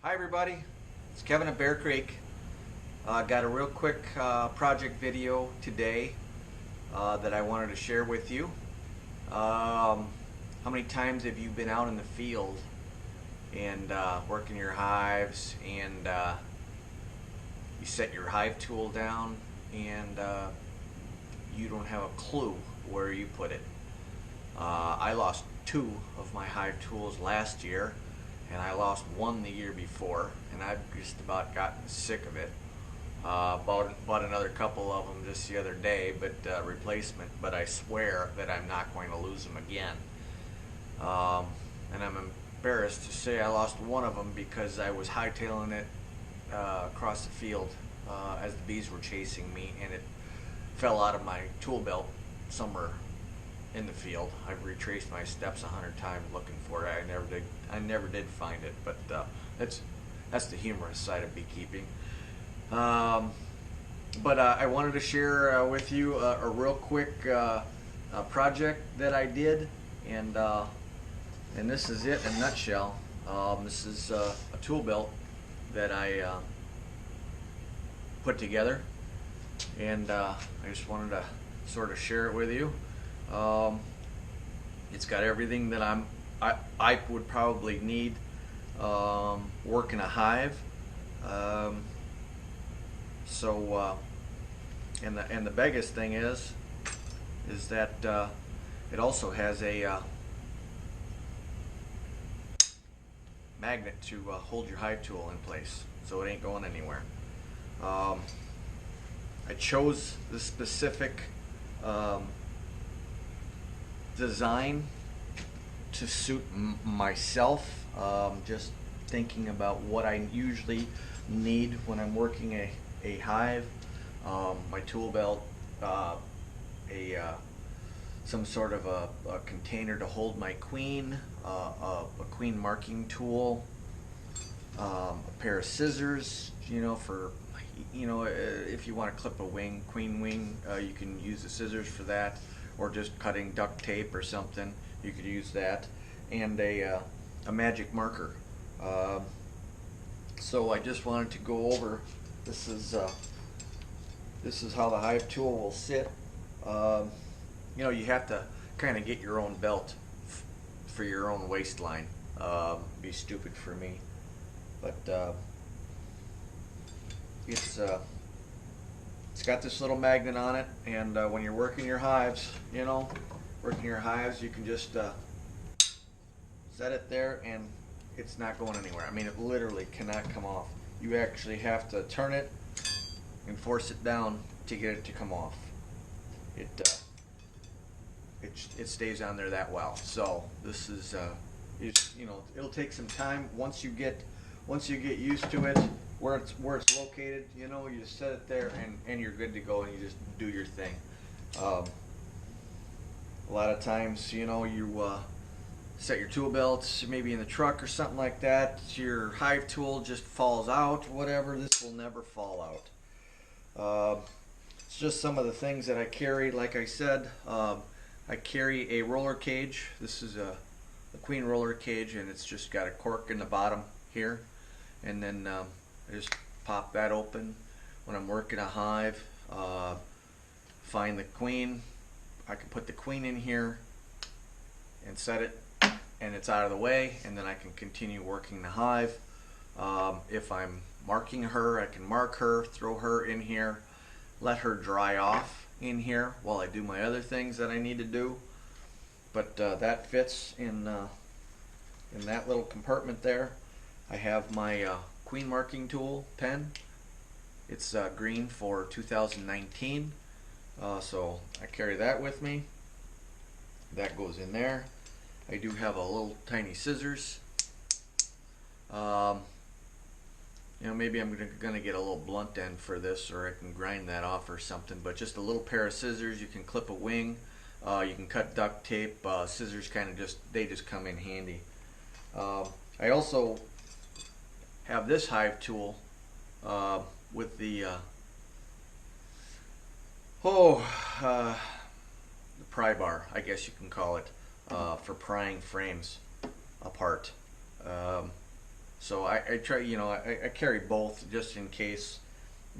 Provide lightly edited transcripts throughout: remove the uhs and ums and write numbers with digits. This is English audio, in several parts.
Hi everybody, it's Kevin at Bear Creek. Got a real quick project video today that I wanted to share with you. How many times have you been out in the field and working your hives and you set your hive tool down and you don't have a clue where you put it? I lost two of my hive tools last year, and I lost one the year before, and I've just about gotten sick of it. Bought another couple of them just the other day, but replacement. But I swear that I'm not going to lose them again. And I'm embarrassed to say I lost one of them because I was hightailing it across the field as the bees were chasing me, and it fell out of my tool belt somewhere in the field. I've retraced my steps 100 times looking for it. I never did find it, but that's the humorous side of beekeeping. But I wanted to share with you a real quick project that I did, and this is it in a nutshell. This is a tool belt that I put together, and I just wanted to sort of share it with you. It's got everything that I would probably need working a hive. And the biggest thing is that it also has a magnet to hold your hive tool in place, so it ain't going anywhere. I chose the specific design to suit myself, just thinking about what I usually need when I'm working a hive. My tool belt, some sort of a container to hold my queen, a queen marking tool, a pair of scissors, for if you want to clip a queen wing, you can use the scissors for that, or just cutting duct tape or something, you could use that, and a magic marker. So I just wanted to go over, this is how the hive tool will sit. You have to kind of get your own belt for your own waistline. Be stupid for me, but it's got this little magnet on it, and when you're working your hives, you can just set it there, and it's not going anywhere. I mean, it literally cannot come off. You actually have to turn it and force it down to get it to come off. It stays on there that well. So this is it'll take some time once you get used to it, where it's located. You just set it there, and you're good to go, and you just do your thing. A lot of times, you set your tool belts maybe in the truck or something like that. Your hive tool just falls out, whatever. This will never fall out. It's just some of the things that I carry. Like I said, I carry a roller cage. This is a queen roller cage, and it's just got a cork in the bottom here, and then I just pop that open when I'm working a hive. Find the queen. I can put the queen in here and set it, and it's out of the way, and then I can continue working the hive. If I'm marking her, I can mark her, throw her in here, let her dry off in here while I do my other things that I need to do. But that fits in that little compartment there. I have my queen marking tool pen. It's green for 2019, so I carry that with me. That goes in there. I do have a little tiny scissors. Maybe I'm gonna get a little blunt end for this, or I can grind that off or something. But just a little pair of scissors. You can clip a wing. You can cut duct tape. Scissors kind of just come in handy. I also have this hive tool with the pry bar, I guess you can call it, for prying frames apart. So I try, you know, I carry both just in case.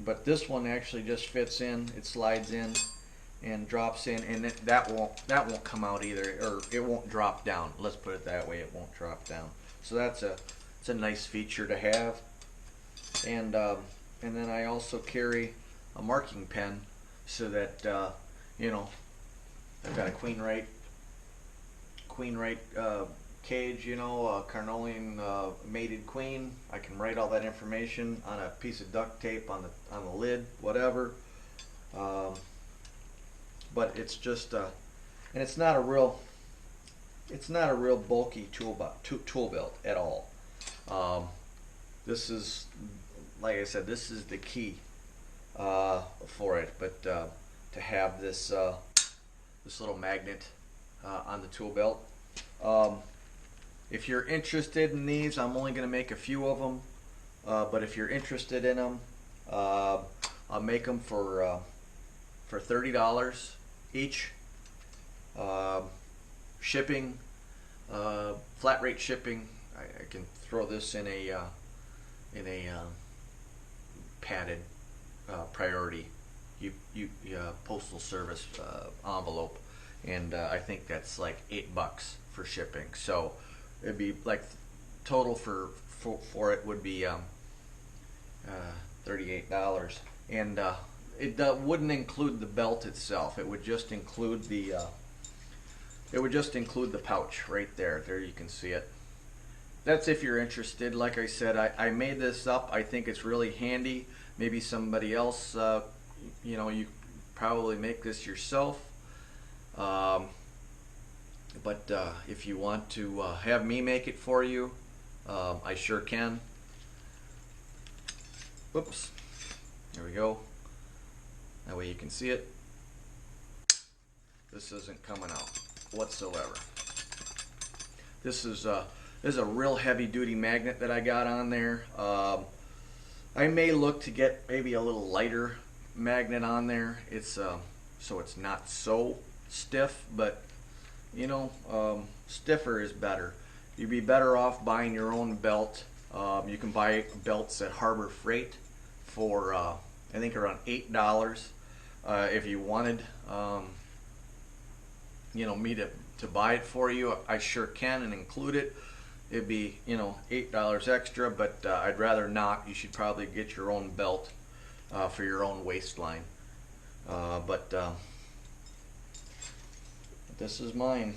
But this one actually just fits in. It slides in and drops in, and that won't come out either, or it won't drop down. Let's put it that way. It won't drop down. So it's a nice feature to have. And then I also carry a marking pen so that you know, I've got a queen right cage, you know, Carnolian mated queen. I can write all that information on a piece of duct tape on the lid, whatever. But it's just and it's not a real bulky tool belt at all. This is, like I said, this is the key for it. But to have this this little magnet on the tool belt. If you're interested in these, I'm only going to make a few of them. But if you're interested in them, I'll make them for $30 each. Shipping, flat rate shipping. I can throw this in a padded priority postal service envelope, and I think that's like $8 for shipping. So it'd be like total for it would be $38, and it wouldn't include the belt itself. It would just include the pouch right there. There you can see it. That's if you're interested. Like I said, I made this up. I think it's really handy. Maybe somebody else, you know, you probably make this yourself. But if you want to have me make it for you, I sure can. Whoops. There we go. That way you can see it. This isn't coming out whatsoever. This is a real heavy duty magnet that I got on there. I may look to get maybe a little lighter magnet on there. It's so it's not so stiff, but you know, stiffer is better. You'd be better off buying your own belt. You can buy belts at Harbor Freight for I think around $8. If you wanted you know, me to buy it for you, I sure can and include it. It'd be, you know, $8 extra, but I'd rather not. You should probably get your own belt for your own waistline. But this is mine.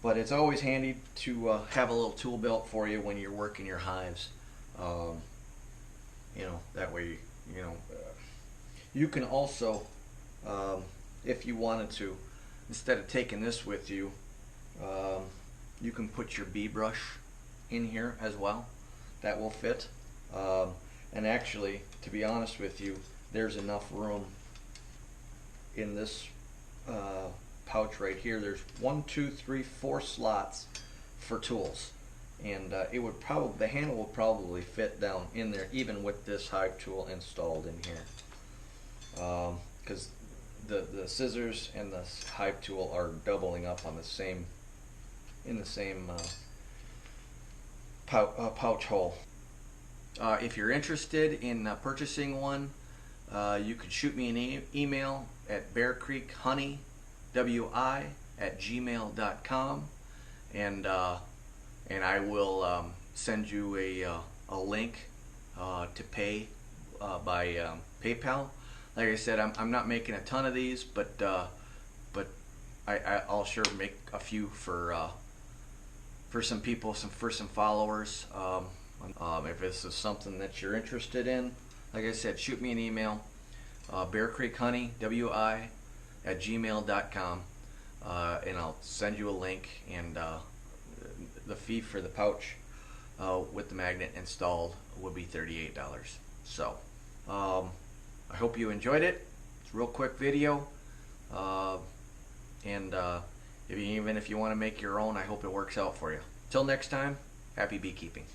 But it's always handy to have a little tool belt for you when you're working your hives. You know, that way, you know, you can also, if you wanted to, instead of taking this with you, you can put your bee brush in here as well. That will fit. And actually, to be honest with you, there's enough room in this pouch right here. There's 1, 2, 3, 4 slots for tools, and it would probably, the handle will probably fit down in there even with this hive tool installed in here, because the scissors and the hive tool are doubling up on the same pouch hole. If you're interested in purchasing one, you could shoot me an email at bearcreekhoneywi@gmail.com, and I will send you a link to pay by PayPal. Like I said, I'm not making a ton of these, but I'll sure make a few for some people, for some followers. If this is something that you're interested in, like I said, shoot me an email, bearcreekhoneywi@gmail.com, and I'll send you a link, and the fee for the pouch with the magnet installed would be $38. So I hope you enjoyed it. It's a real quick video, and even if you want to make your own, I hope it works out for you. Till next time, happy beekeeping.